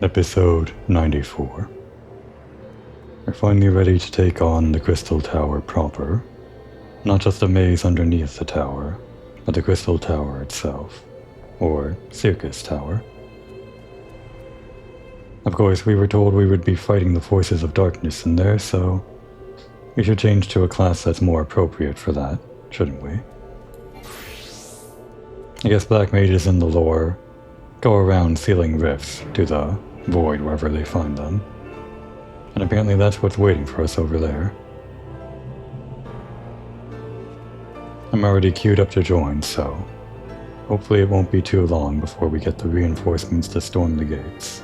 Episode 94. We're finally ready to take on the Crystal Tower proper. Not just a maze underneath the tower, but the Crystal Tower itself. Or Syrcus Tower. Of course, we were told we would be fighting the forces of darkness in there, so we should change to a class that's more appropriate for that, shouldn't we? I guess black mages in the lore go around sealing rifts to the void wherever they find them. And apparently that's what's waiting for us over there. I'm already queued up to join, so hopefully it won't be too long before we get the reinforcements to storm the gates.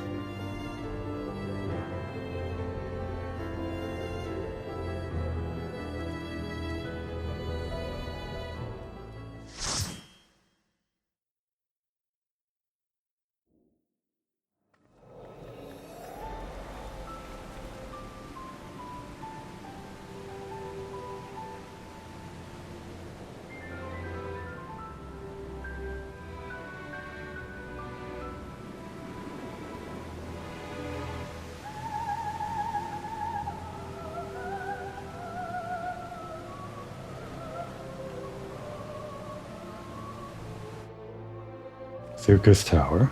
Syrcus Tower.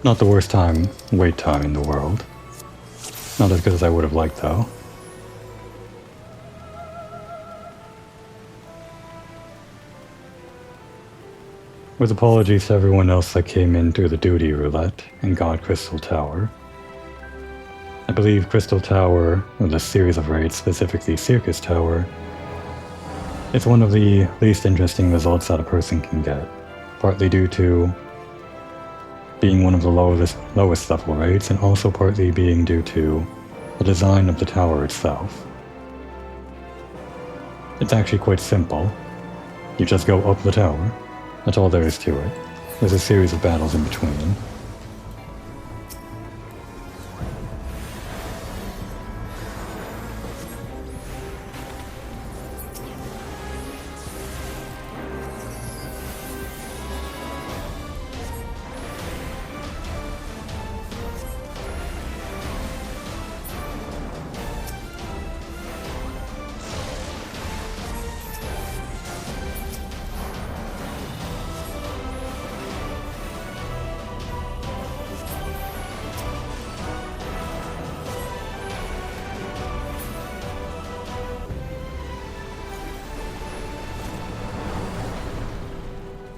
Not the worst wait time in the world. Not as good as I would have liked, though. With apologies to everyone else that came in through the duty roulette and got Crystal Tower. I believe Crystal Tower, with a series of raids, specifically Syrcus Tower, is one of the least interesting results that a person can get. Partly due to being one of the lowest level raids, and also partly being due to the design of the tower itself. It's actually quite simple. You just go up the tower. That's all there is to it. There's a series of battles in between.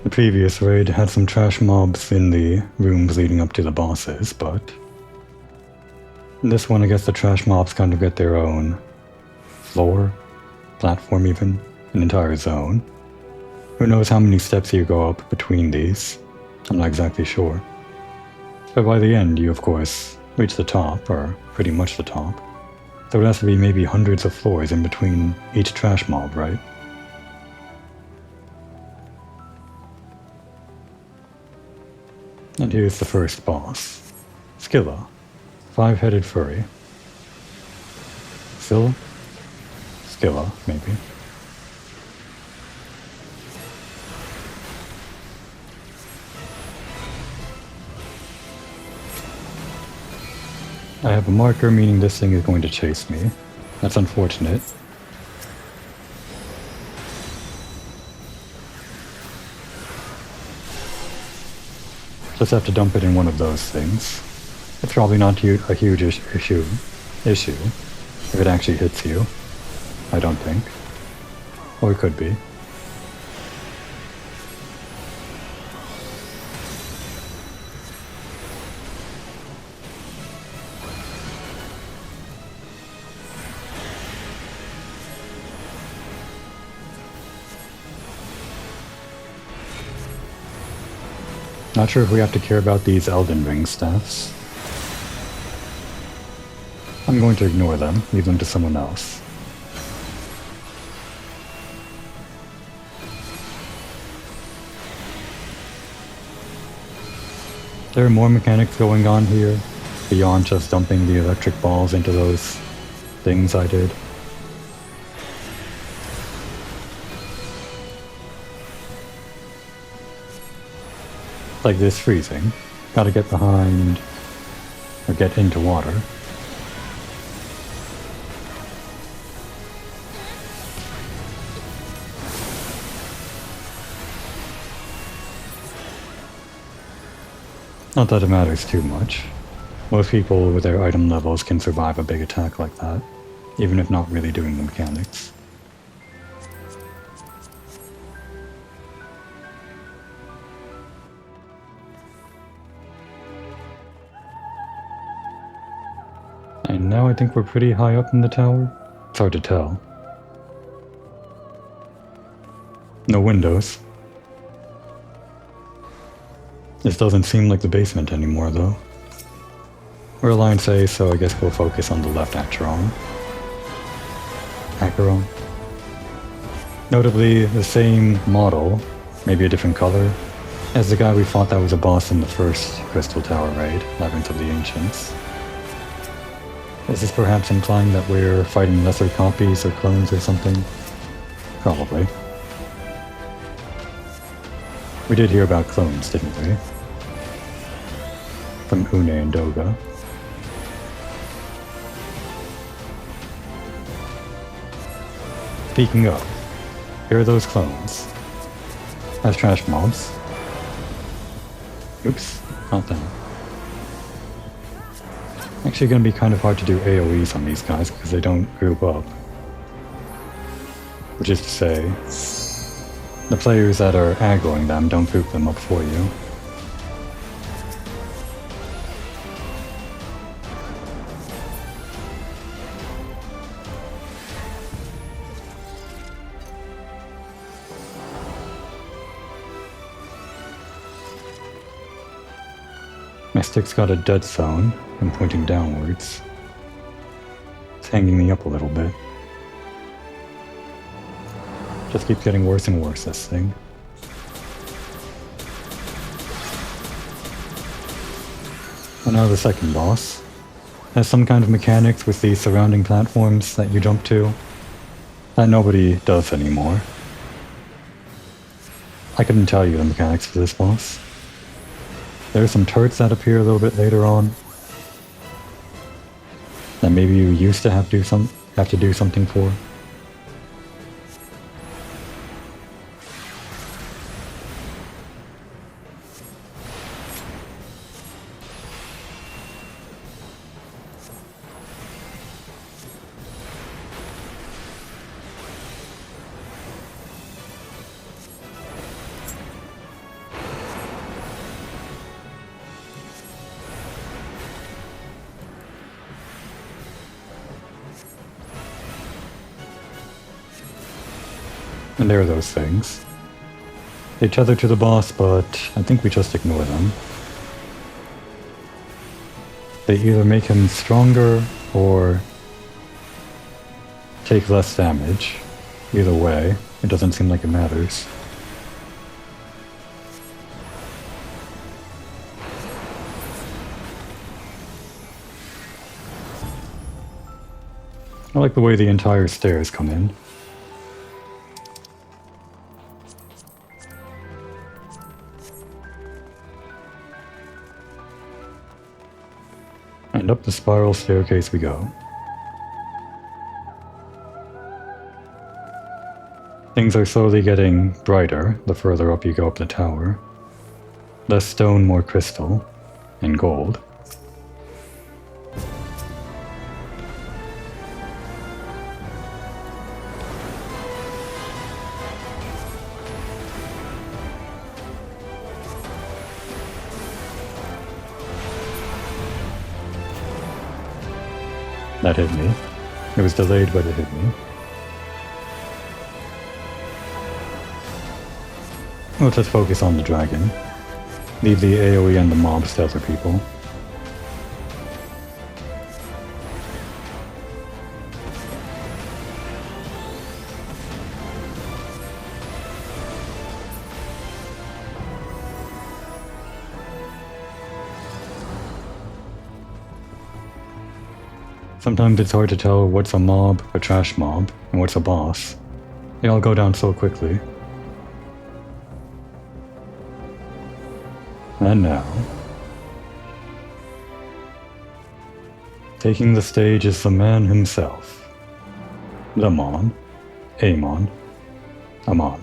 The previous raid had some trash mobs in the rooms leading up to the bosses, but in this one I guess the trash mobs kind of get their own floor, platform even, an entire zone. Who knows how many steps you go up between these? I'm not exactly sure. But by the end you of course reach the top, or pretty much the top. So it has to be maybe hundreds of floors in between each trash mob, right? And here's the first boss. Scylla, 5-headed furry. Scylla, maybe. I have a marker, meaning this thing is going to chase me. That's unfortunate. Just have to dump it in one of those things. It's probably not a huge issue if it actually hits you. I don't think. Or it could be. Not sure if we have to care about these Elden Ring staffs. I'm going to ignore them, leave them to someone else. There are more mechanics going on here, beyond just dumping the electric balls into those things I did. Like this freezing. Gotta get behind or get into water. Not that it matters too much. Most people with their item levels can survive a big attack like that, even if not really doing the mechanics. And now I think we're pretty high up in the tower. It's hard to tell. No windows. This doesn't seem like the basement anymore, though. We're Alliance A, so I guess we'll focus on the left Acheron. Acheron. Notably, the same model, maybe a different color, as the guy we fought that was a boss in the first Crystal Tower raid, Labyrinth of the Ancients. Is this perhaps implying that we're fighting lesser copies or clones or something? Probably. We did hear about clones, didn't we? From Une and Doga. Speaking of, here are those clones. As trash mobs. Oops, not them. Actually gonna be kind of hard to do AoEs on these guys because they don't group up. Which is to say, the players that are aggroing them don't group them up for you. My stick's got a dead zone. I'm pointing downwards. It's hanging me up a little bit. Just keeps getting worse and worse, this thing. And now the second boss has some kind of mechanics with the surrounding platforms that you jump to that nobody does anymore. I couldn't tell you the mechanics for this boss. There are some turrets that appear a little bit later on that maybe you used to have to do something for. And there are those things. They tether to the boss, but I think we just ignore them. They either make him stronger or take less damage. Either way, it doesn't seem like it matters. I like the way the entire stairs come in. And up the spiral staircase we go. Things are slowly getting brighter the further up you go up the tower. Less stone, more crystal, and gold. That hit me. It was delayed, but it hit me. Let's just focus on the dragon. Leave the AoE and the mobs to other people. Sometimes it's hard to tell what's a mob, a trash mob, and what's a boss. They all go down so quickly. And now... Taking the stage is the man himself. The Mon. Amon. Amon.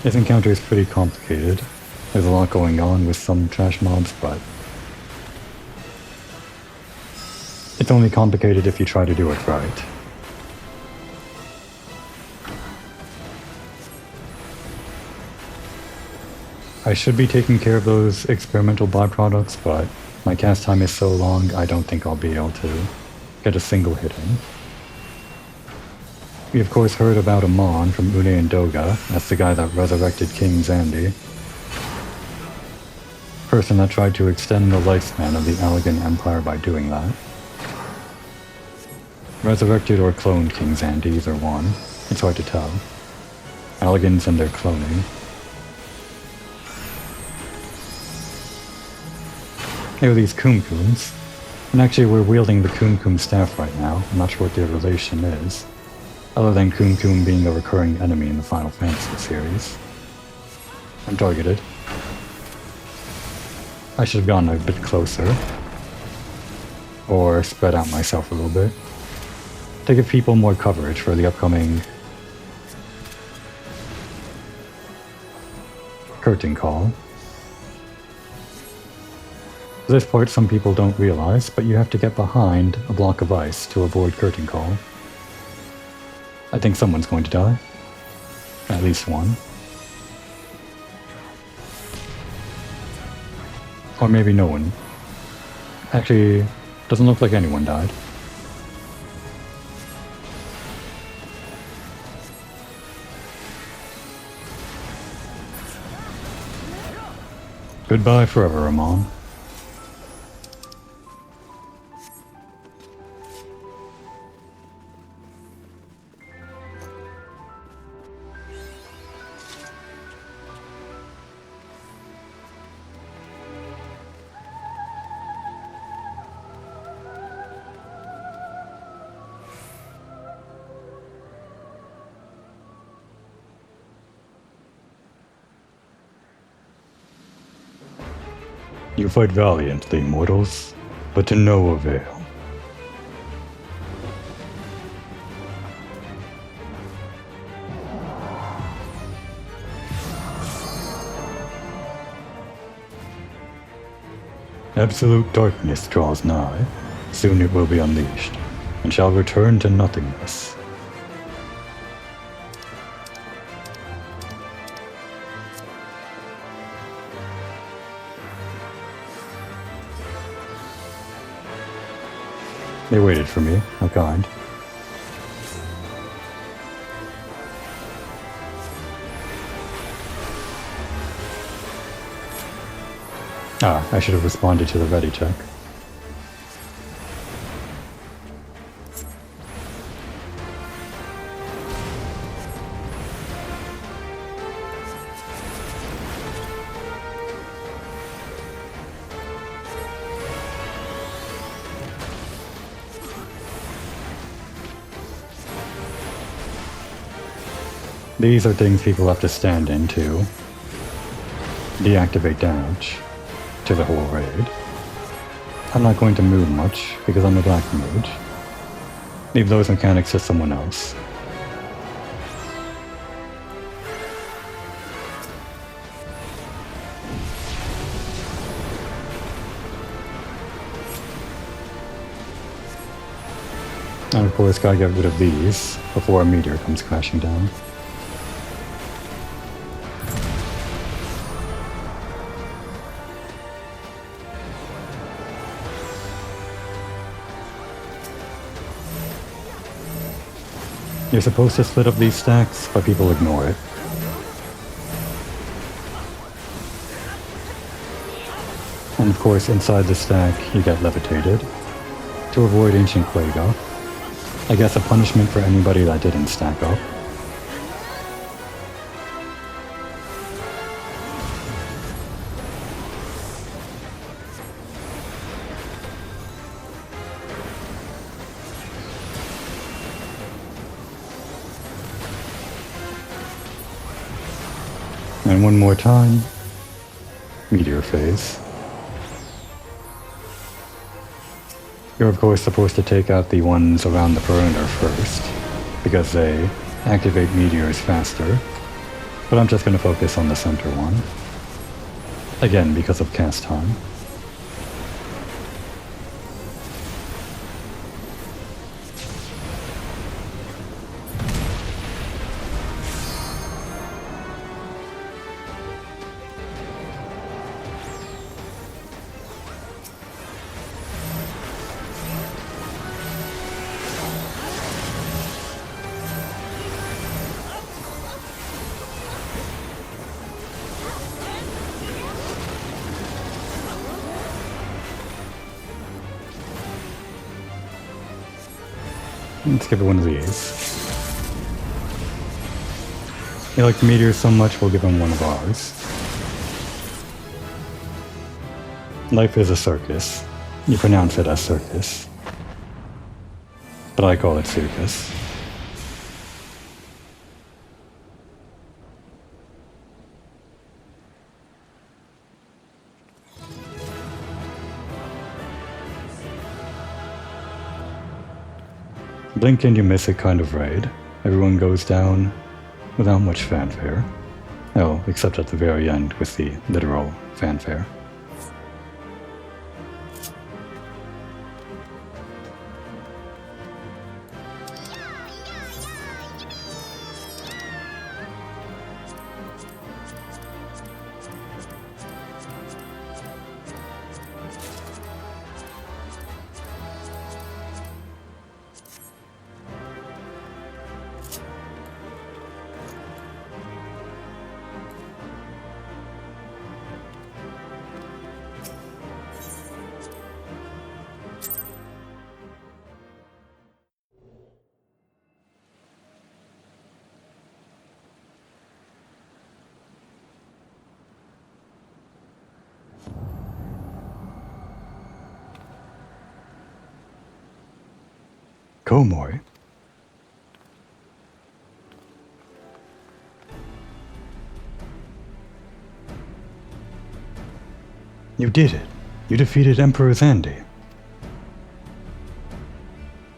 This encounter is pretty complicated. There's a lot going on with some trash mobs, but it's only complicated if you try to do it right. I should be taking care of those experimental byproducts, but my cast time is so long I don't think I'll be able to get a single hit in. We of course heard about Amon from Une and Doga. That's the guy that resurrected King Xandi. Person that tried to extend the lifespan of the Allegan Empire by doing that. Resurrected or cloned King Xandi, either one. It's hard to tell. Allegans and their cloning. There are these Kumkums. And actually we're wielding the Kumkum staff right now. I'm not sure what their relation is. Other than Kumkum being a recurring enemy in the Final Fantasy series. I'm targeted. I should have gone a bit closer. Or spread out myself a little bit. To give people more coverage for the upcoming curtain call. This part some people don't realize, but you have to get behind a block of ice to avoid curtain call. I think someone's going to die. At least one. Or maybe no one. Actually, doesn't look like anyone died. Goodbye forever, Amon. You fight valiantly, mortals, but to no avail. Absolute darkness draws nigh. Soon it will be unleashed, and shall return to nothingness. They waited for me, how kind. I should have responded to the ready check. These are things people have to stand in to deactivate damage to the whole raid. I'm not going to move much because I'm a black mage. Leave those mechanics to someone else. And of course, gotta get rid of these before a meteor comes crashing down. You're supposed to split up these stacks, but people ignore it. And of course, inside the stack, you get levitated to avoid Ancient Plague up. I guess a punishment for anybody that didn't stack up. And one more time, meteor phase. You're of course supposed to take out the ones around the perimeter first, because they activate meteors faster, but I'm just going to focus on the center one. Again, because of cast time. Let's give it one of these. You like the meteors so much, we'll give him one of ours. Life is a circus. You pronounce it as Syrcus, but I call it Syrcus. Blink and you miss it kind of raid. Everyone goes down without much fanfare. Oh, except at the very end with the literal fanfare. Komori. You did it. You defeated Emperor Xandi.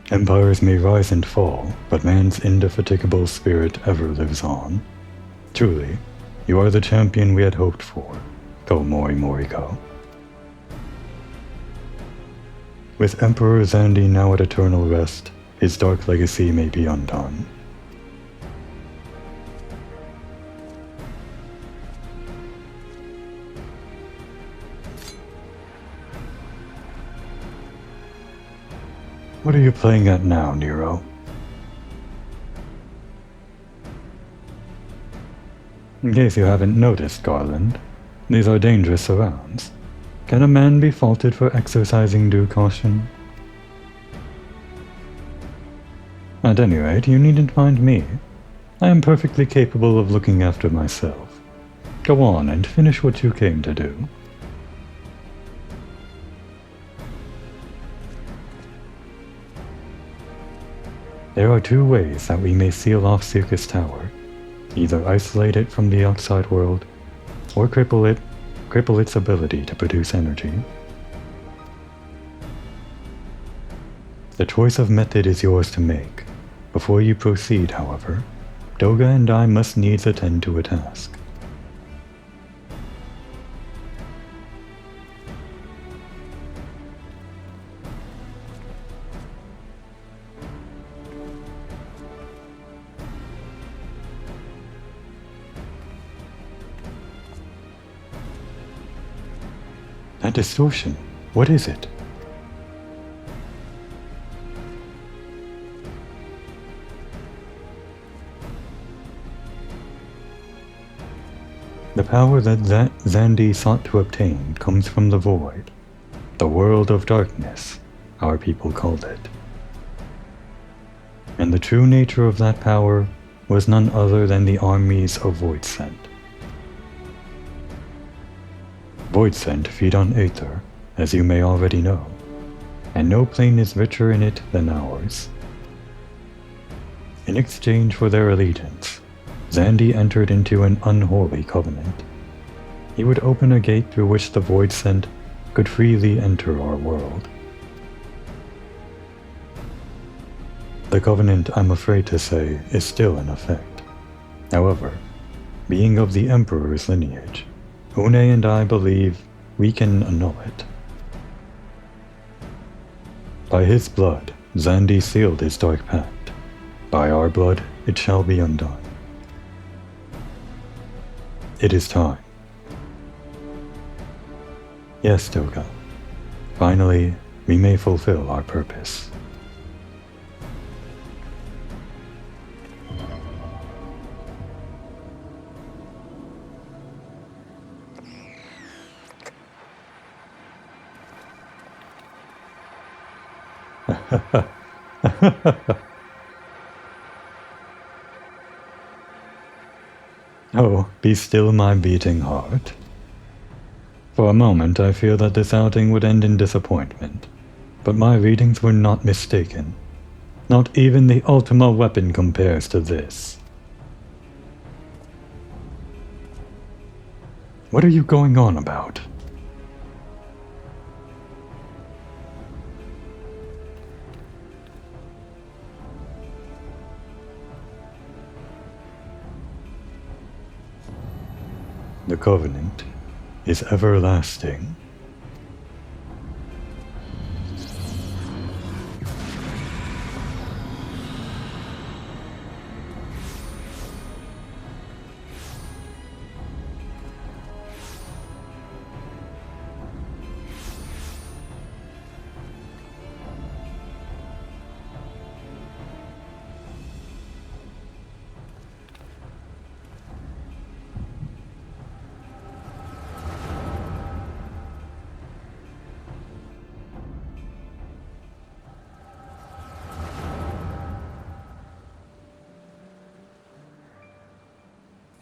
Empires may rise and fall, but man's indefatigable spirit ever lives on. Truly, you are the champion we had hoped for, Komori Moriko. With Emperor Xandi now at eternal rest, his dark legacy may be undone. What are you playing at now, Nero? In case you haven't noticed, Garland, these are dangerous surrounds. Can a man be faulted for exercising due caution? At any rate, you needn't mind me. I am perfectly capable of looking after myself. Go on and finish what you came to do. There are two ways that we may seal off Syrcus Tower. Either isolate it from the outside world, or cripple its ability to produce energy. The choice of method is yours to make. Before you proceed, however, Doga and I must needs attend to a task. That distortion, what is it? The power that Xandi sought to obtain comes from the void, the world of darkness, our people called it. And the true nature of that power was none other than the armies of Voidsent. Voidsent feed on Aether, as you may already know, and no plane is richer in it than ours. In exchange for their allegiance, Xandi entered into an unholy covenant. He would open a gate through which the Void Sent could freely enter our world. The covenant, I'm afraid to say, is still in effect. However, being of the Emperor's lineage, Une and I believe we can annul it. By his blood, Xandi sealed his dark pact. By our blood, it shall be undone. It is time. Yes, Toga. Finally, we may fulfill our purpose. Oh, be still my beating heart. For a moment I fear that this outing would end in disappointment, but my readings were not mistaken. Not even the Ultima weapon compares to this. What are you going on about? The Covenant is everlasting.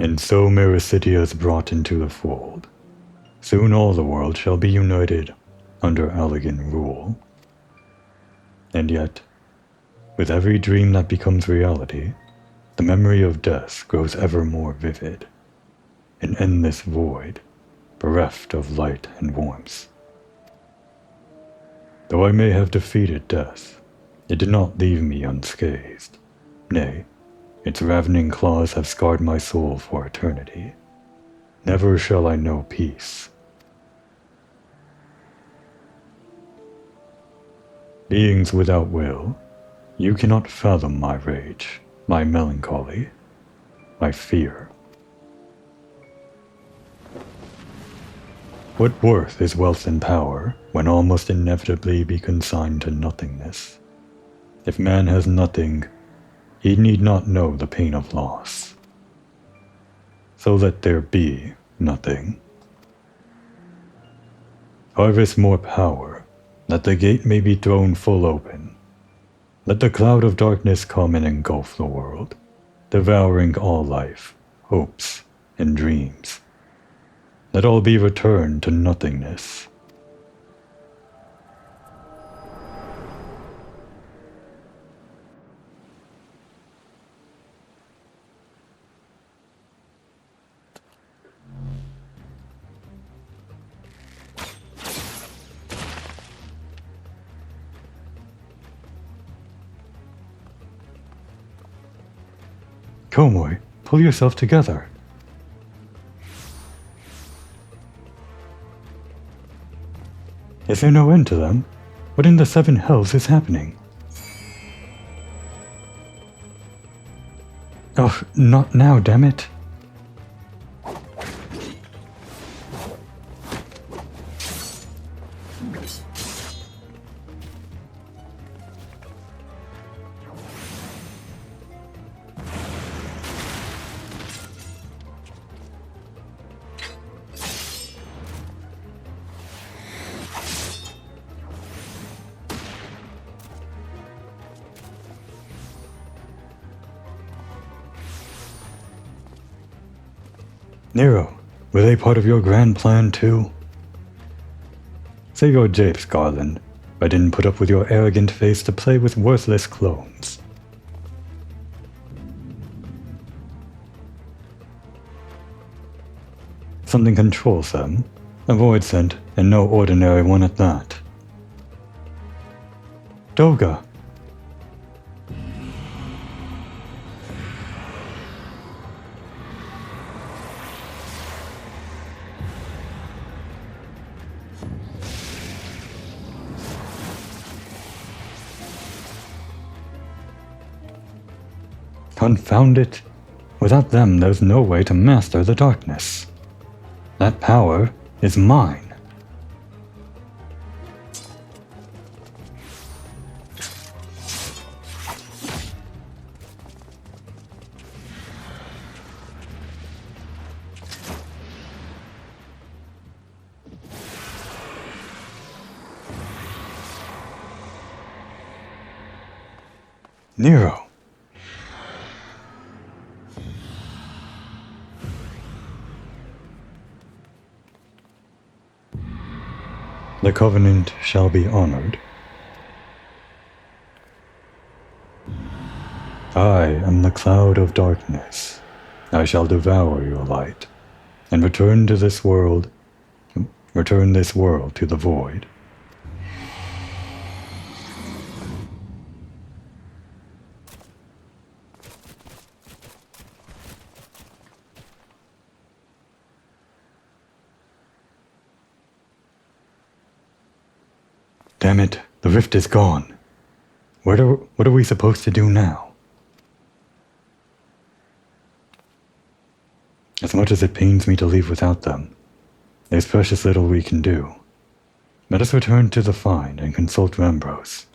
And so Mericidia is brought into the fold. Soon all the world shall be united under Allegan rule. And yet, with every dream that becomes reality, the memory of death grows ever more vivid. An endless void, bereft of light and warmth. Though I may have defeated death, it did not leave me unscathed. Nay, its ravening claws have scarred my soul for eternity. Never shall I know peace. Beings without will, you cannot fathom my rage, my melancholy, my fear. What worth is wealth and power when all must inevitably be consigned to nothingness? If man has nothing, he need not know the pain of loss. So let there be nothing. Harvest more power, that the gate may be thrown full open. Let the cloud of darkness come and engulf the world, devouring all life, hopes, and dreams. Let all be returned to nothingness. Komoy, pull yourself together. Is there no end to them? What in the seven hells is happening? Oh, not now, damn it. Nero, were they part of your grand plan too? Save your japes, Garland. I didn't put up with your arrogant face to play with worthless clones. Something controls them. A void scent, and no ordinary one at that. Doga! Confound it! Without them, there's no way to master the darkness. That power is mine. Nero. The covenant shall be honored. I am the cloud of darkness. I shall devour your light, and return this world to the void. Damn it, the rift is gone. What are we supposed to do now? As much as it pains me to leave without them, there's precious little we can do. Let us return to the Find and consult Rambros.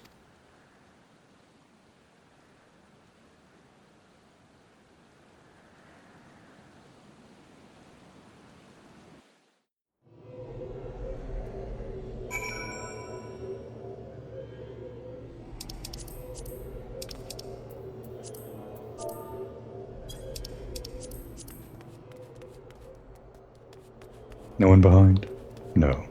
No one behind? No.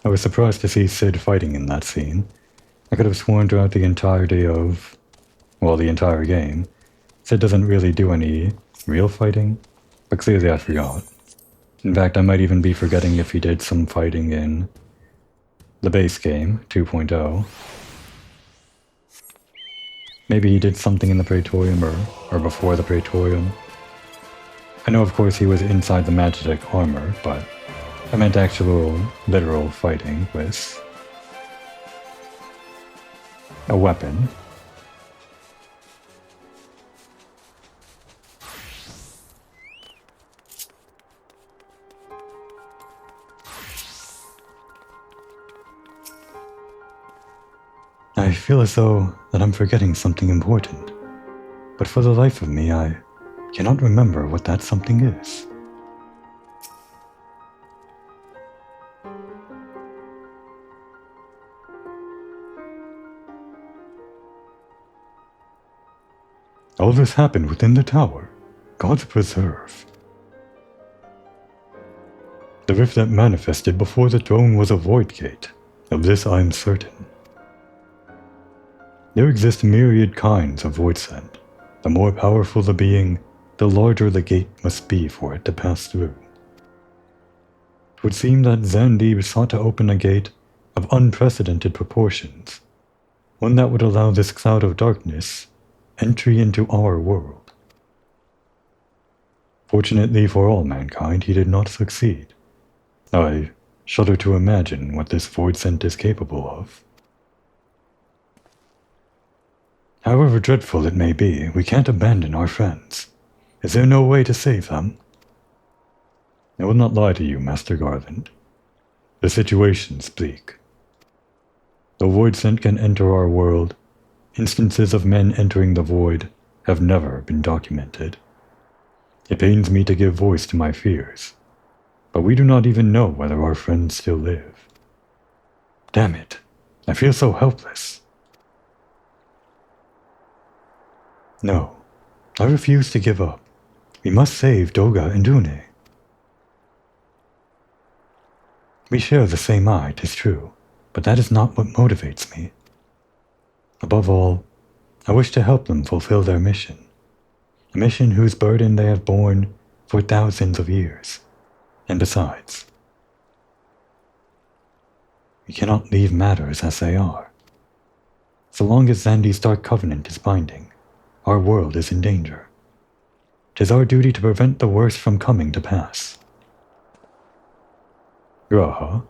I was surprised to see Sid fighting in that scene. I could have sworn throughout the entirety of, well, the entire game, Sid doesn't really do any real fighting, but clearly I forgot. In fact, I might even be forgetting if he did some fighting in the base game, 2.0. Maybe he did something in the Praetorium or before the Praetorium. I know, of course, he was inside the magic armor, but I meant actual, literal fighting with a weapon. I feel as though that I'm forgetting something important, but for the life of me, I cannot remember what that something is. All this happened within the tower. God's preserve. The rift that manifested before the throne was a void gate. Of this I am certain. There exist myriad kinds of void scent. The more powerful the being, the larger the gate must be for it to pass through. It would seem that Zandeeb sought to open a gate of unprecedented proportions, one that would allow this cloud of darkness entry into our world. Fortunately for all mankind, he did not succeed. I shudder to imagine what this void scent is capable of. However dreadful it may be, we can't abandon our friends. Is there no way to save them? I will not lie to you, Master Garland. The situation's bleak. The void scent can enter our world. Instances of men entering the void have never been documented. It pains me to give voice to my fears, but we do not even know whether our friends still live. Damn it, I feel so helpless. No, I refuse to give up. We must save Doga and Dune. We share the same eye, 'tis true, but that is not what motivates me. Above all, I wish to help them fulfill their mission, a mission whose burden they have borne for thousands of years. And besides, we cannot leave matters as they are. So long as Zandy's Dark Covenant is binding, our world is in danger. 'Tis our duty to prevent the worst from coming to pass. Graha,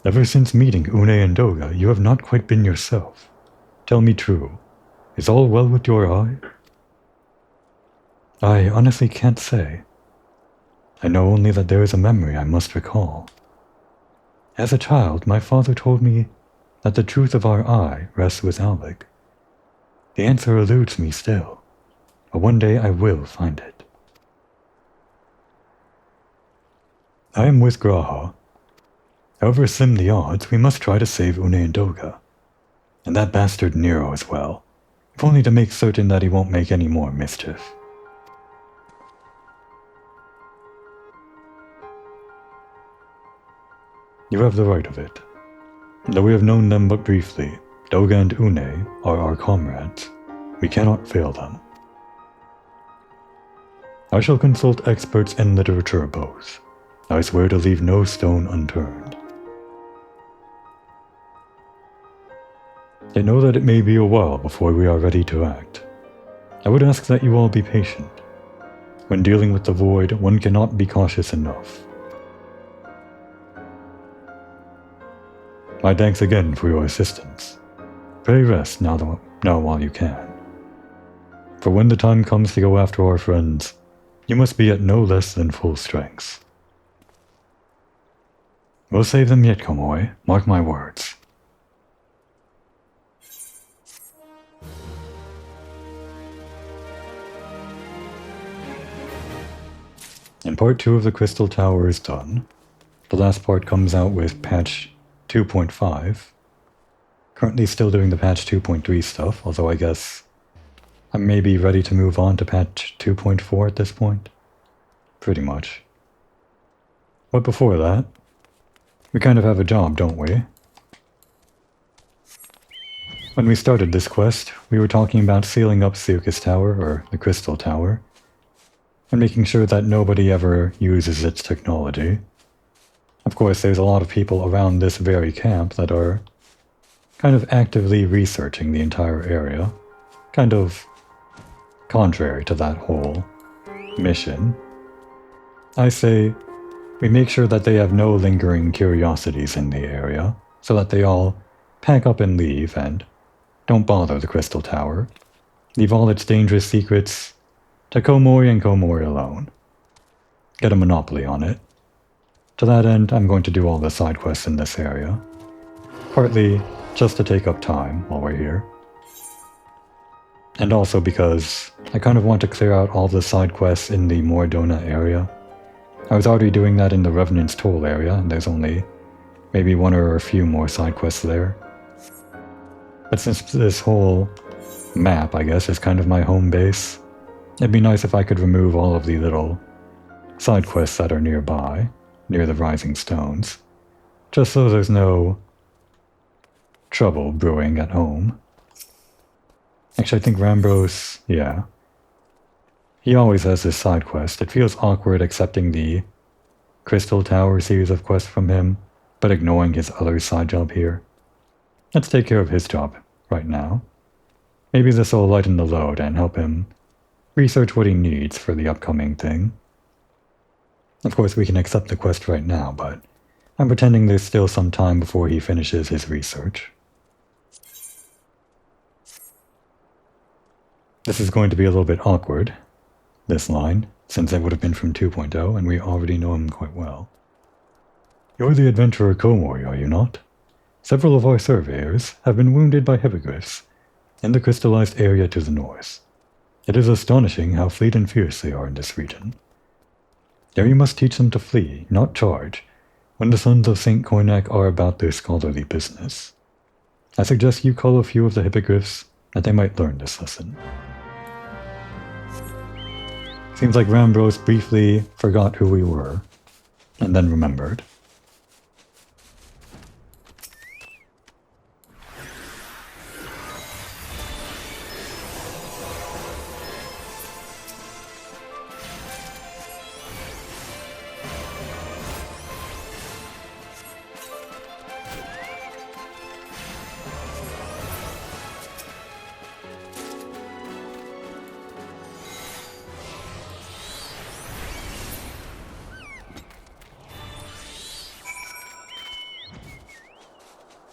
ever since meeting Une and Doga, you have not quite been yourself. Tell me true, is all well with your eye? I honestly can't say. I know only that there is a memory I must recall. As a child, my father told me that the truth of our eye rests with Alec. The answer eludes me still, but one day I will find it. I am with Graha. However slim the odds, we must try to save Une and Doga. And that bastard Nero as well, if only to make certain that he won't make any more mischief. You have the right of it. Though we have known them but briefly, Doga and Une are our comrades. We cannot fail them. I shall consult experts and literature both. I swear to leave no stone unturned. Yet know that it may be a while before we are ready to act. I would ask that you all be patient. When dealing with the void, one cannot be cautious enough. My thanks again for your assistance. Pray rest now while you can. For when the time comes to go after our friends, you must be at no less than full strength. We'll save them yet, Komoi. Mark my words. And part 2 of the Crystal Tower is done. The last part comes out with patch 2.5. Currently still doing the patch 2.3 stuff, although I guess I may be ready to move on to patch 2.4 at this point. Pretty much. But before that, we kind of have a job, don't we? When we started this quest, we were talking about sealing up Syrcus Tower, or the Crystal Tower, and making sure that nobody ever uses its technology. Of course, there's a lot of people around this very camp that are kind of actively researching the entire area, kind of contrary to that whole mission. I say we make sure that they have no lingering curiosities in the area, so that they all pack up and leave and don't bother the Crystal Tower. Leave all its dangerous secrets to Komori and Komori alone. Get a monopoly on it. To that end, I'm going to do all the side quests in this area. Partly just to take up time while we're here. And also because I kind of want to clear out all the side quests in the Mordona area. I was already doing that in the Revenant's Toll area, and there's only maybe one or a few more side quests there. But since this whole map, I guess, is kind of my home base, it'd be nice if I could remove all of the little side quests that are nearby, near the Rising Stones, just so there's no trouble brewing at home. Actually, I think Rambros, yeah. He always has this side quest. It feels awkward accepting the Crystal Tower series of quests from him, but ignoring his other side job here. Let's take care of his job right now. Maybe this will lighten the load and help him research what he needs for the upcoming thing. Of course, we can accept the quest right now, but I'm pretending there's still some time before he finishes his research. This is going to be a little bit awkward, this line, since it would have been from 2.0 and we already know him quite well. You're the adventurer Komori, are you not? Several of our surveyors have been wounded by hippogriffs in the crystallized area to the north. It is astonishing how fleet and fierce they are in this region. There you must teach them to flee, not charge, when the sons of St. Koinak are about their scholarly business. I suggest you call a few of the hippogriffs that they might learn this lesson. Seems like Rambros briefly forgot who we were, and then remembered.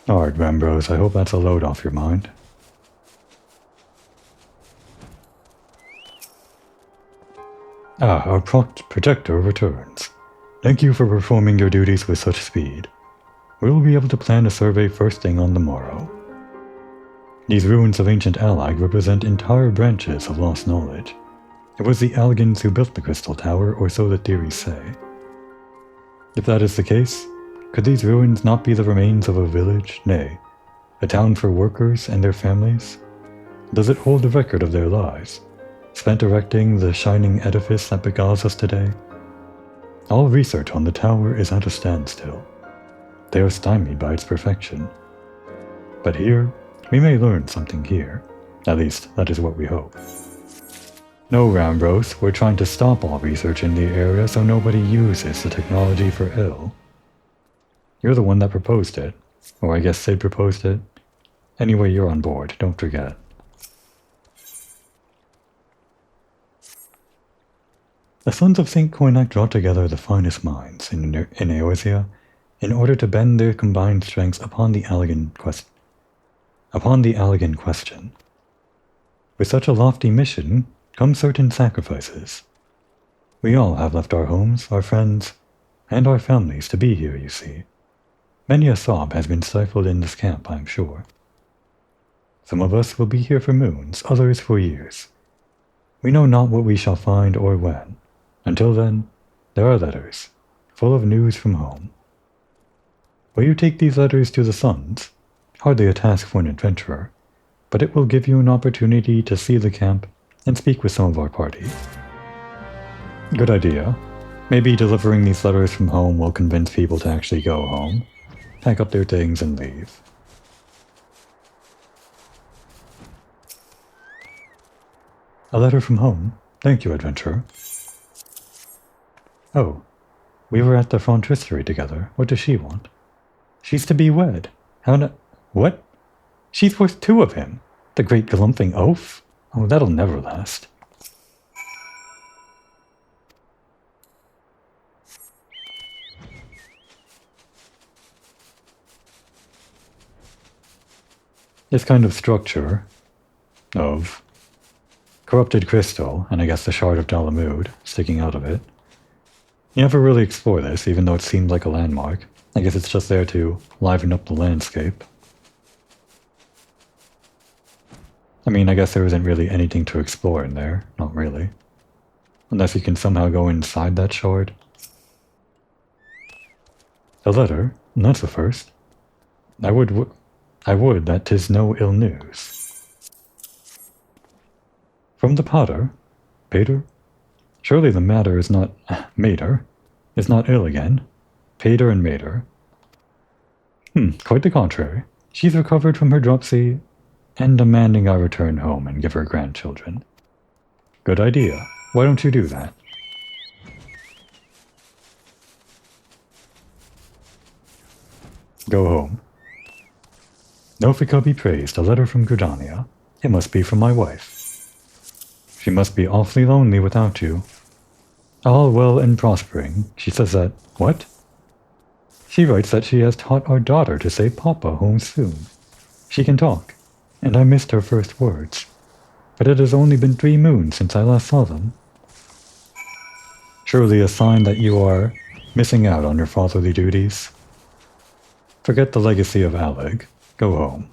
Alright, Rambros, I hope that's a load off your mind. Our protector returns. Thank you for performing your duties with such speed. We will be able to plan a survey first thing on the morrow. These ruins of ancient Allag represent entire branches of lost knowledge. It was the Alligans who built the Crystal Tower, or so the theories say. If that is the case, could these ruins not be the remains of a village, nay, a town for workers and their families? Does it hold a record of their lives, spent erecting the shining edifice that beguiles us today? All research on the tower is at a standstill. They are stymied by its perfection. But here, we may learn something here. At least, that is what we hope. No, Rambros, we're trying to stop all research in the area so nobody uses the technology for ill. You're the one that proposed it. Or I guess Sid proposed it. Anyway, you're on board, don't forget. The Sons of St. Koinak draw together the finest minds in Eorzea in order to bend their combined strengths upon the Allagan question. With such a lofty mission come certain sacrifices. We all have left our homes, our friends, and our families to be here, you see. Many a sob has been stifled in this camp, I'm sure. Some of us will be here for moons, others for years. We know not what we shall find or when. Until then, there are letters, full of news from home. Will you take these letters to the Sons? Hardly a task for an adventurer, but it will give you an opportunity to see the camp and speak with some of our party. Good idea. Maybe delivering these letters from home will convince people to actually go home, pack up their things, and leave. A letter from home? Thank you, adventurer. Oh, we were at the frontistery together. What does she want? She's to be wed. What? She's worth 2 of him. The great galumphing oaf? Oh, that'll never last. This kind of structure of corrupted crystal, and I guess the shard of Dalamud sticking out of it. You never really explore this, even though it seemed like a landmark. I guess it's just there to liven up the landscape. I mean, I guess there isn't really anything to explore in there. Not really. Unless you can somehow go inside that shard. A letter? That's the first. I would that 'tis no ill news. From the potter? Pater? Surely the matter is not... Mater? Is not ill again? Pater and Mater. Quite the contrary. She's recovered from her dropsy and demanding I return home and give her grandchildren. Good idea. Why don't you do that? Go home. Nofika be praised, a letter from Gridania. It must be from my wife. She must be awfully lonely without you. All well and prospering. She says that... What? She writes that she has taught our daughter to say Papa home soon. She can talk, and I missed her first words. But it has only been 3 moons since I last saw them. Surely a sign that you are missing out on your fatherly duties. Forget the legacy of Allag. Go home.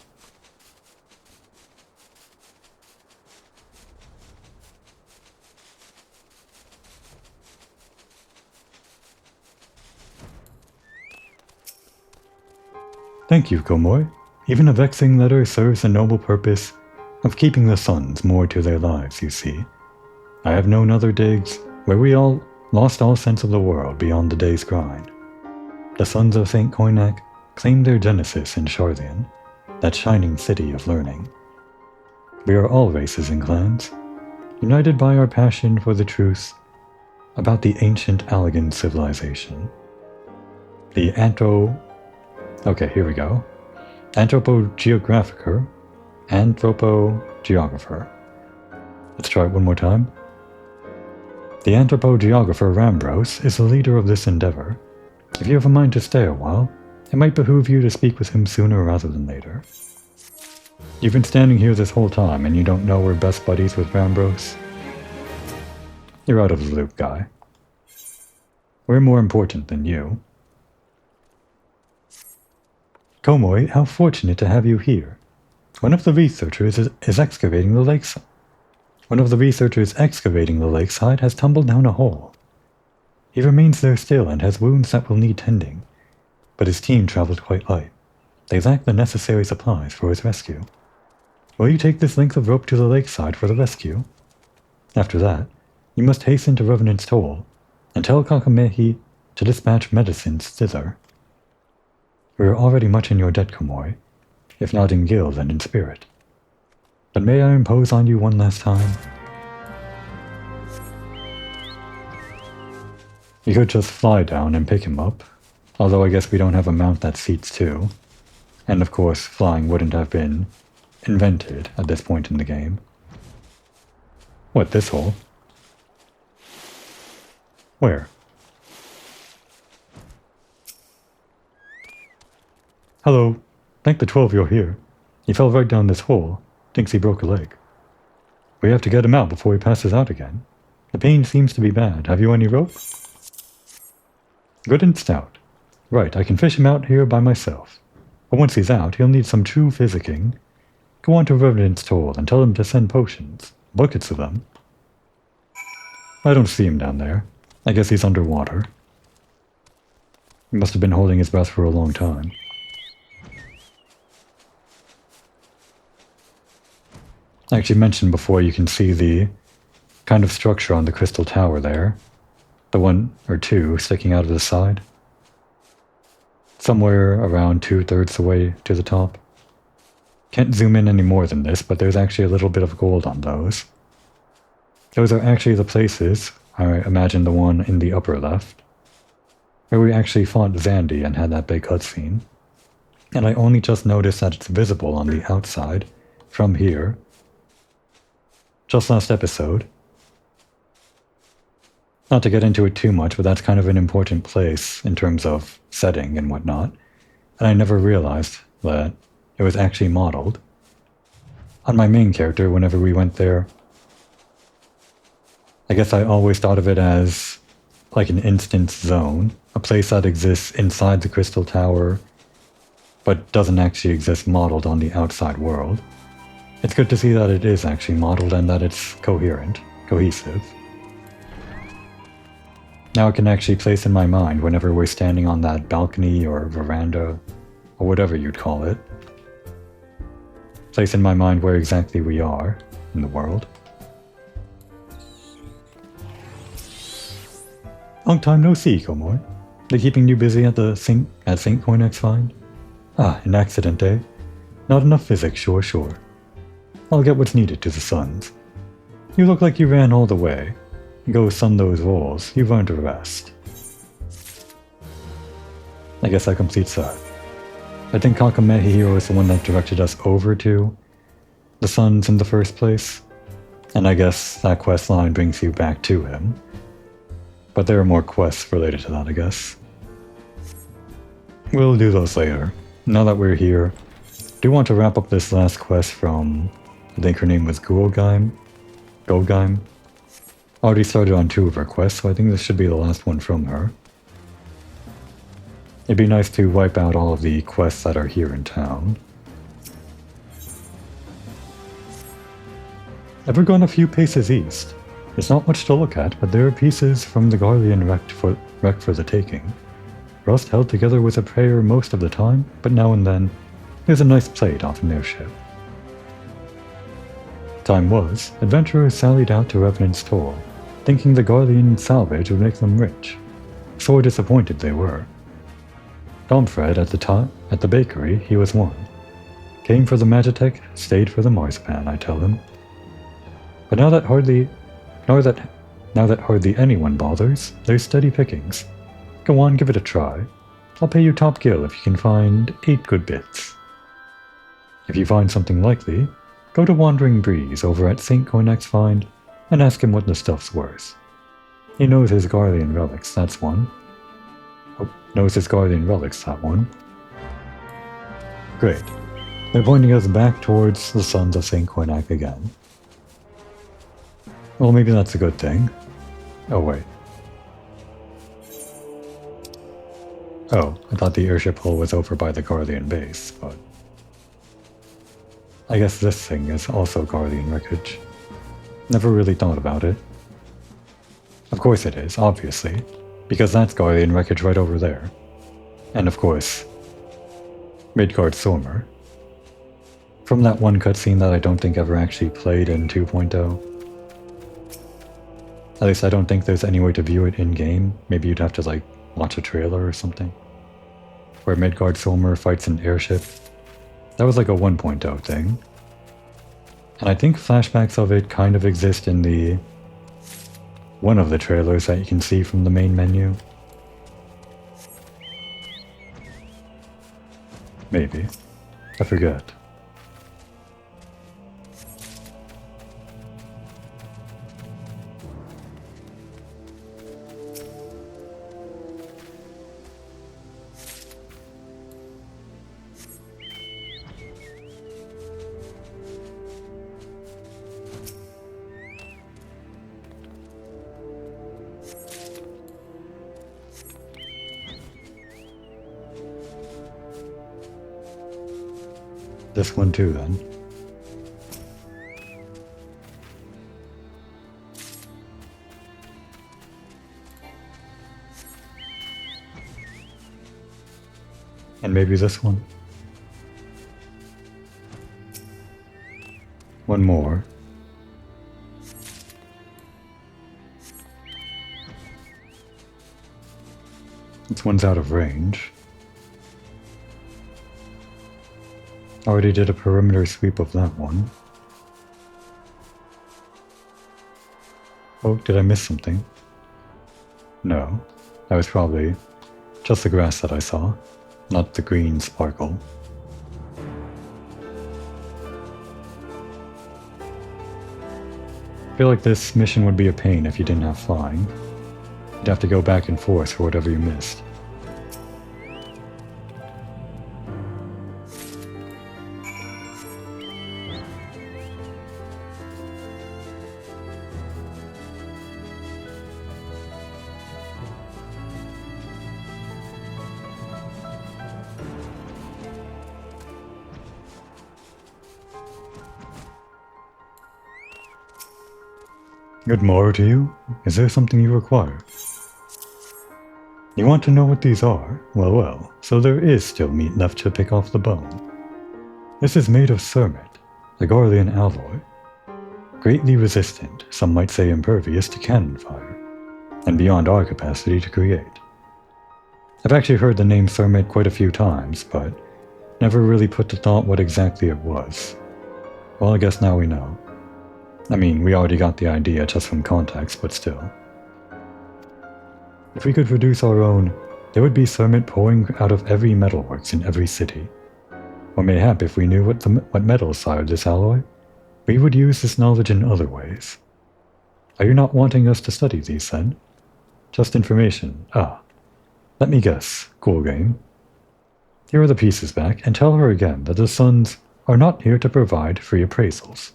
Thank you, Komoy. Even a vexing letter serves a noble purpose of keeping the Sons more to their lives, you see. I have known other digs where we all lost all sense of the world beyond the day's grind. The Sons of St. Koinak claimed their genesis in Sharthian, that shining city of learning. We are all races and clans, united by our passion for the truth about the ancient Allagan civilization. The Okay, here we go. Anthropogeographer. Let's try it one more time. The anthropogeographer Rambros is the leader of this endeavor. If you have a mind to stay a while, It might behoove you to speak with him sooner rather than later. You've been standing here this whole time and you don't know we're best buddies with Rambros? You're out of the loop, guy. We're more important than you. Komoy, how fortunate to have you here. One of the researchers is excavating the lakeside. One of the researchers excavating the lakeside has tumbled down a hole. He remains there still and has wounds that will need tending, but his team traveled quite light. They lack the necessary supplies for his rescue. Will you take this length of rope to the lakeside for the rescue? After that, you must hasten to Revenant's Toll and tell Kakamehi to dispatch medicines thither. We are already much in your debt, Komoy, if not in gil then in spirit. But may I impose on you one last time? You could just fly down and pick him up, although I guess we don't have a mount that seats two. And of course, flying wouldn't have been invented at this point in the game. What, this hole? Where? Hello. Thank the 12 you're here. He fell right down this hole. Thinks he broke a leg. We have to get him out before he passes out again. The pain seems to be bad. Have you any rope? Good and stout. Right, I can fish him out here by myself. But once he's out, he'll need some true physicking. Go on to Revenant's Toll and tell him to send potions. Buckets of them. I don't see him down there. I guess he's underwater. He must have been holding his breath for a long time. I actually mentioned before you can see the kind of structure on the crystal tower there. The one or two sticking out of the side. Somewhere around 2/3 the way to the top. Can't zoom in any more than this, but there's actually a little bit of gold on those. Those are actually the places, I imagine the one in the upper left, where we actually fought Zandy and had that big cutscene. And I only just noticed that it's visible on the outside, from here. Just last episode. Not to get into it too much, but that's kind of an important place in terms of setting and whatnot. And I never realized that it was actually modeled on my main character whenever we went there. I guess I always thought of it as like an instance zone, a place that exists inside the crystal tower, but doesn't actually exist modeled on the outside world. It's good to see that it is actually modeled and that it's cohesive. Now I can actually place in my mind whenever we're standing on that balcony or veranda, or whatever you'd call it. Place in my mind where exactly we are in the world. Long time no see, Komoy. They keeping you busy at St. Coin XIV? Ah, an accident, eh? Not enough physics, sure. I'll get what's needed to the Suns. You look like you ran all the way. Go sun those rolls, you've earned a rest. I guess that completes that. I think Kakamehiro is the one that directed us over to the Suns in the first place, and I guess that quest line brings you back to him. But there are more quests related to that, I guess. We'll do those later. Now that we're here, do want to wrap up this last quest from, I think her name was Golgheim. Already started on 2 of her quests, so I think this should be the last one from her. It'd be nice to wipe out all of the quests that are here in town. Ever gone a few paces east? It's not much to look at, but there are pieces from the Garlean wreck for the taking. Rust held together with a prayer most of the time, but now and then, there's a nice plate off an airship. Time was, adventurers sallied out to Revenant's Toll, thinking the Garlean salvage would make them rich. Sore disappointed they were. Domfred at the bakery, he was one. Came for the Magitech, stayed for the marzipan, I tell him. But now that hardly anyone bothers, there's steady pickings. Go on, give it a try. I'll pay you top gil if you can find 8 good bits. If you find something likely, go to Wandering Breeze over at St. Coin XIV and ask him what the stuff's worth. He knows his Garlean relics, that's one. Oh, knows his Garlean relics, that one. Great. They're pointing us back towards the sons of St. Cornac again. Well, maybe that's a good thing. Oh, wait. Oh, I thought the airship hull was over by the Guardian base, but... I guess this thing is also Guardian wreckage. Never really thought about it. Of course it is, obviously, because that's Guardian wreckage right over there. And of course, Midgard Stormer. From that one cutscene that I don't think ever actually played in 2.0. At least I don't think there's any way to view it in-game. Maybe you'd have to, like, watch a trailer or something. Where Midgard Stormer fights an airship. That was like a 1.0 thing. And I think flashbacks of it kind of exist in the... one of the trailers that you can see from the main menu. Maybe. I forget. This one too, then. And maybe this one. One more. This one's out of range. Already did a perimeter sweep of that one. Oh, did I miss something? No. That was probably just the grass that I saw, not the green sparkle. I feel like this mission would be a pain if you didn't have flying. You'd have to go back and forth for whatever you missed. Good morrow to you. Is there something you require? You want to know what these are? Well, well, so there is still meat left to pick off the bone. This is made of cermet, the Guardian alloy. Greatly resistant, some might say impervious to cannon fire, and beyond our capacity to create. I've actually heard the name cermet quite a few times, but never really put to thought what exactly it was. Well, I guess now we know. I mean, we already got the idea just from context, but still. If we could produce our own, there would be cermet pouring out of every metalworks in every city. Or mayhap if we knew what metals sired this alloy, we would use this knowledge in other ways. Are you not wanting us to study these then? Just information. Ah. Let me guess. Cool game. Here are the pieces back, and tell her again that the sons are not here to provide free appraisals.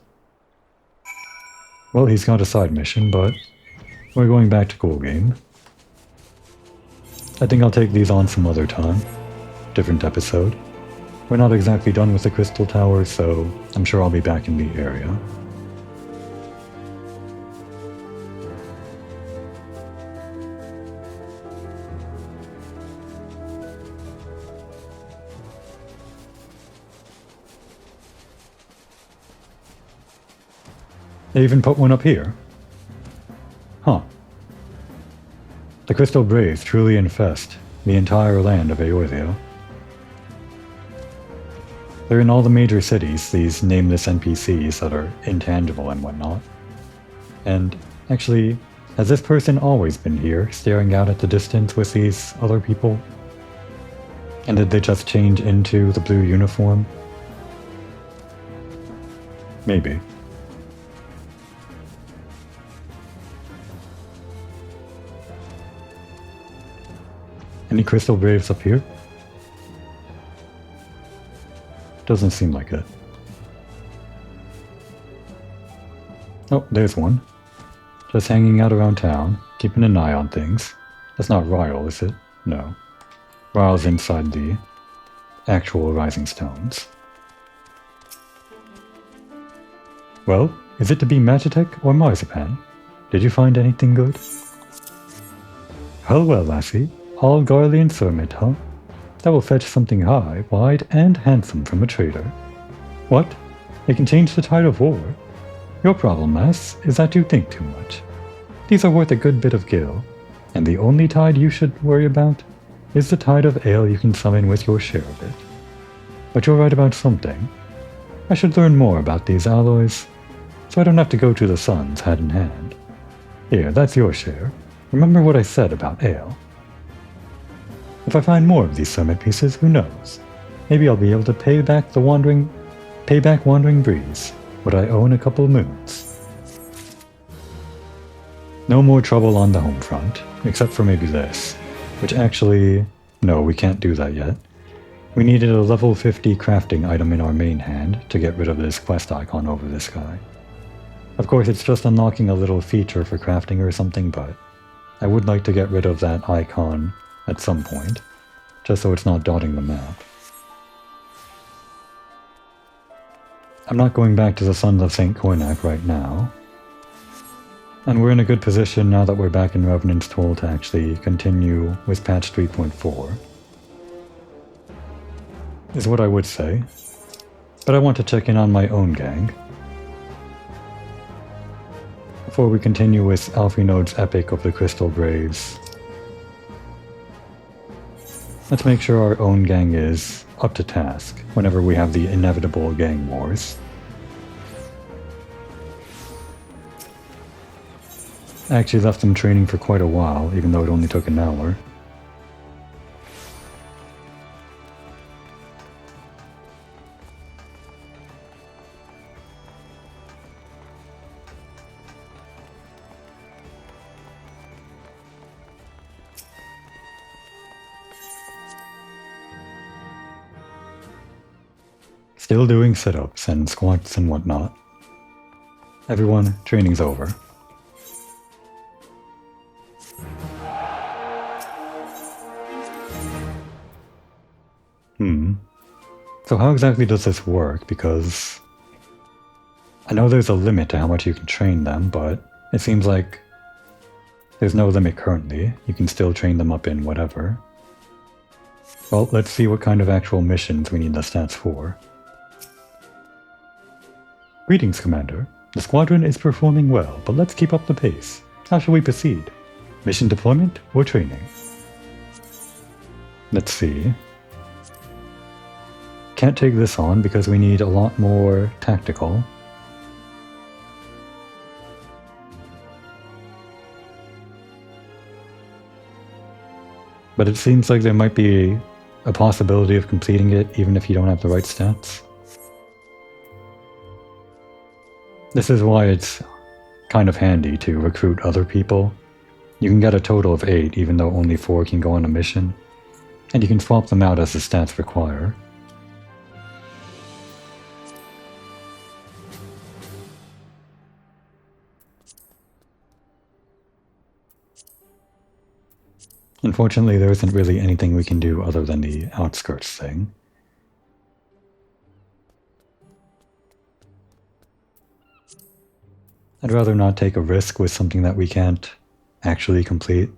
Well, he's got a side mission, but we're going back to Cool Game. I think I'll take these on some other time. Different episode. We're not exactly done with the Crystal Tower, so I'm sure I'll be back in the area. They even put one up here. Huh. The Crystal Brave truly infest the entire land of Eorzea. They're in all the major cities, these nameless NPCs that are intangible and whatnot. And actually, has this person always been here, staring out at the distance with these other people? And did they just change into the blue uniform? Maybe. Any Crystal Braves up here? Doesn't seem like it. Oh, there's one. Just hanging out around town, keeping an eye on things. That's not Ryle, is it? No. Ryle's inside the actual Rising Stones. Well, is it to be Magitek or Marzipan? Did you find anything good? Well, lassie. All Garly and Surmit, huh? That will fetch something high, wide, and handsome from a trader. What? It can change the tide of war? Your problem, lass, is that you think too much. These are worth a good bit of gil, and the only tide you should worry about is the tide of ale you can summon with your share of it. But you're right about something. I should learn more about these alloys, so I don't have to go to the suns hand in hand. Here, that's your share. Remember what I said about ale. If I find more of these summit pieces, who knows? Maybe I'll be able to pay back Wandering Breeze, what I owe in a couple of moons. No more trouble on the home front, except for maybe this, which actually, no, we can't do that yet. We needed a level 50 crafting item in our main hand to get rid of this quest icon over this guy. Of course, it's just unlocking a little feature for crafting or something, but I would like to get rid of that icon at some point, just so it's not dotting the map. I'm not going back to the Sons of St. Koinak right now, and we're in a good position now that we're back in Revenant's Toll to actually continue with patch 3.4, is what I would say, but I want to check in on my own gang before we continue with Alfinode's Epic of the Crystal Graves. Let's make sure our own gang is up to task whenever we have the inevitable gang wars. I actually left them training for quite a while, even though it only took an hour. Still doing sit-ups and squats and whatnot. Everyone, training's over. So how exactly does this work? Because I know there's a limit to how much you can train them, but it seems like there's no limit currently. You can still train them up in whatever. Well, let's see what kind of actual missions we need the stats for. Greetings, Commander. The squadron is performing well, but let's keep up the pace. How shall we proceed? Mission deployment or training? Let's see. Can't take this on because we need a lot more tactical. But it seems like there might be a possibility of completing it even if you don't have the right stats. This is why it's kind of handy to recruit other people. You can get a total of 8 even though only 4 can go on a mission, and you can swap them out as the stats require. Unfortunately, there isn't really anything we can do other than the outskirts thing. I'd rather not take a risk with something that we can't actually complete.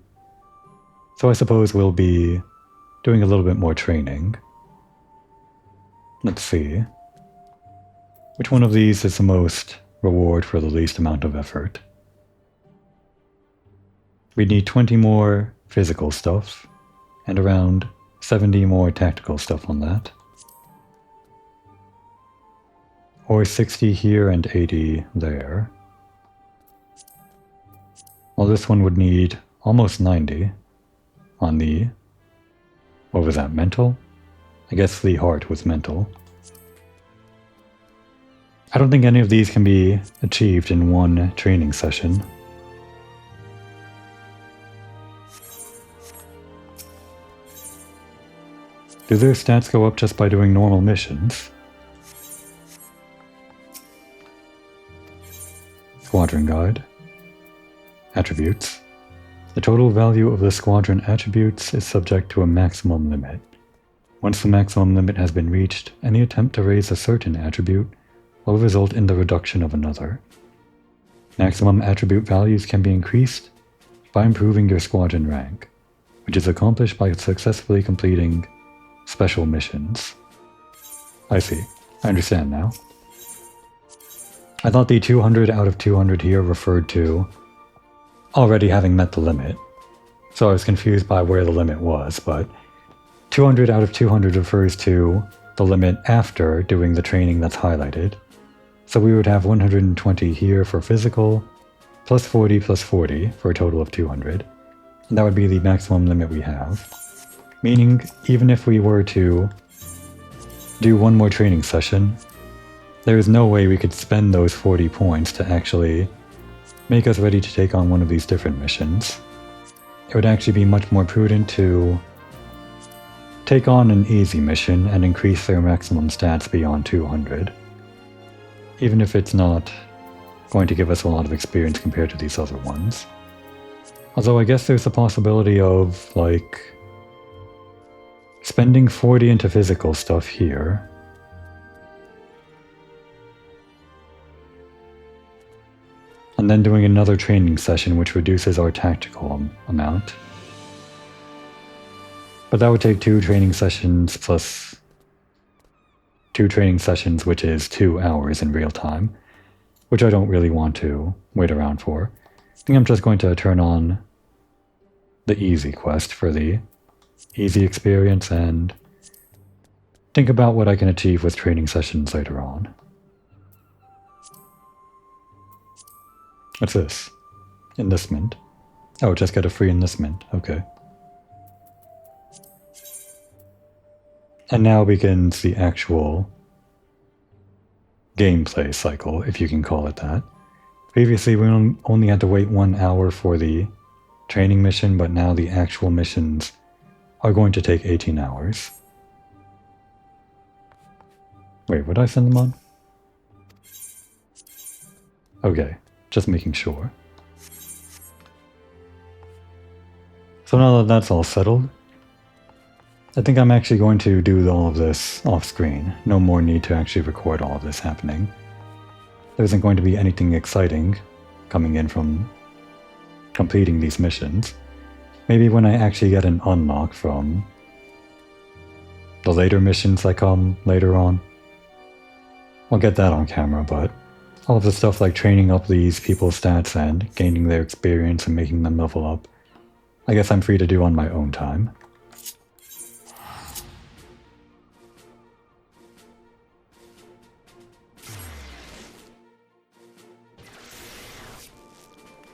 So I suppose we'll be doing a little bit more training. Let's see. Which one of these is the most reward for the least amount of effort? We need 20 more physical stuff, and around 70 more tactical stuff on that. Or 60 here and 80 there. Well, this one would need almost 90 on the... what was that, mental? I guess the heart was mental. I don't think any of these can be achieved in one training session. Do their stats go up just by doing normal missions? Squadron Guide. Attributes. The total value of the squadron attributes is subject to a maximum limit. Once the maximum limit has been reached, any attempt to raise a certain attribute will result in the reduction of another. Maximum attribute values can be increased by improving your squadron rank, which is accomplished by successfully completing special missions. I see. I understand now. I thought the 200 out of 200 here referred to already having met the limit, so I was confused by where the limit was, but 200 out of 200 refers to the limit after doing the training that's highlighted. So we would have 120 here for physical, plus 40 for a total of 200. And that would be the maximum limit we have. Meaning, even if we were to do one more training session, there is no way we could spend those 40 points to actually make us ready to take on one of these different missions. It would actually be much more prudent to take on an easy mission and increase their maximum stats beyond 200. Even if it's not going to give us a lot of experience compared to these other ones. Although I guess there's the possibility of, like, spending 40 into physical stuff here. And then doing another training session which reduces our tactical amount. But that would take 2 training sessions plus 2 training sessions, which is 2 hours in real time, which I don't really want to wait around for. I think I'm just going to turn on the easy quest for the easy experience and think about what I can achieve with training sessions later on. What's this? Enlistment. Oh, just get a free enlistment. Okay. And now begins the actual gameplay cycle, if you can call it that. Previously, we only had to wait 1 hour for the training mission, but now the actual missions are going to take 18 hours. Wait, would I send them on? Okay, just making sure. So now that that's all settled, I think I'm actually going to do all of this off screen. No more need to actually record all of this happening. There isn't going to be anything exciting coming in from completing these missions. Maybe when I actually get an unlock from the later missions that come later on, I'll get that on camera, but all of the stuff like training up these people's stats and gaining their experience and making them level up, I guess I'm free to do on my own time.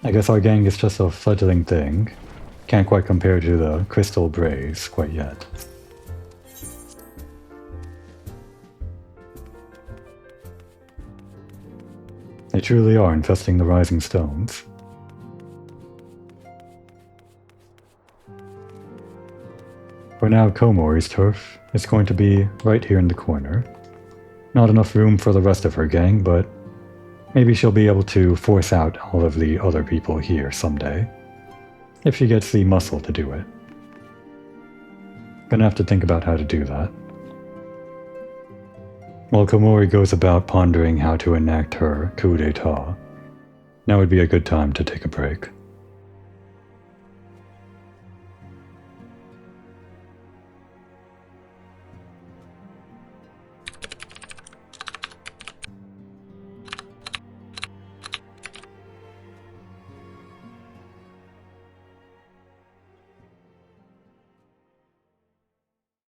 I guess our gang is just a fledgling thing. Can't quite compare to the Crystal Braves quite yet. They truly are infesting the Rising Stones. For now, Komori's turf is going to be right here in the corner. Not enough room for the rest of her gang, but maybe she'll be able to force out all of the other people here someday, if she gets the muscle to do it. Gonna have to think about how to do that. While Komori goes about pondering how to enact her coup d'etat, now would be a good time to take a break.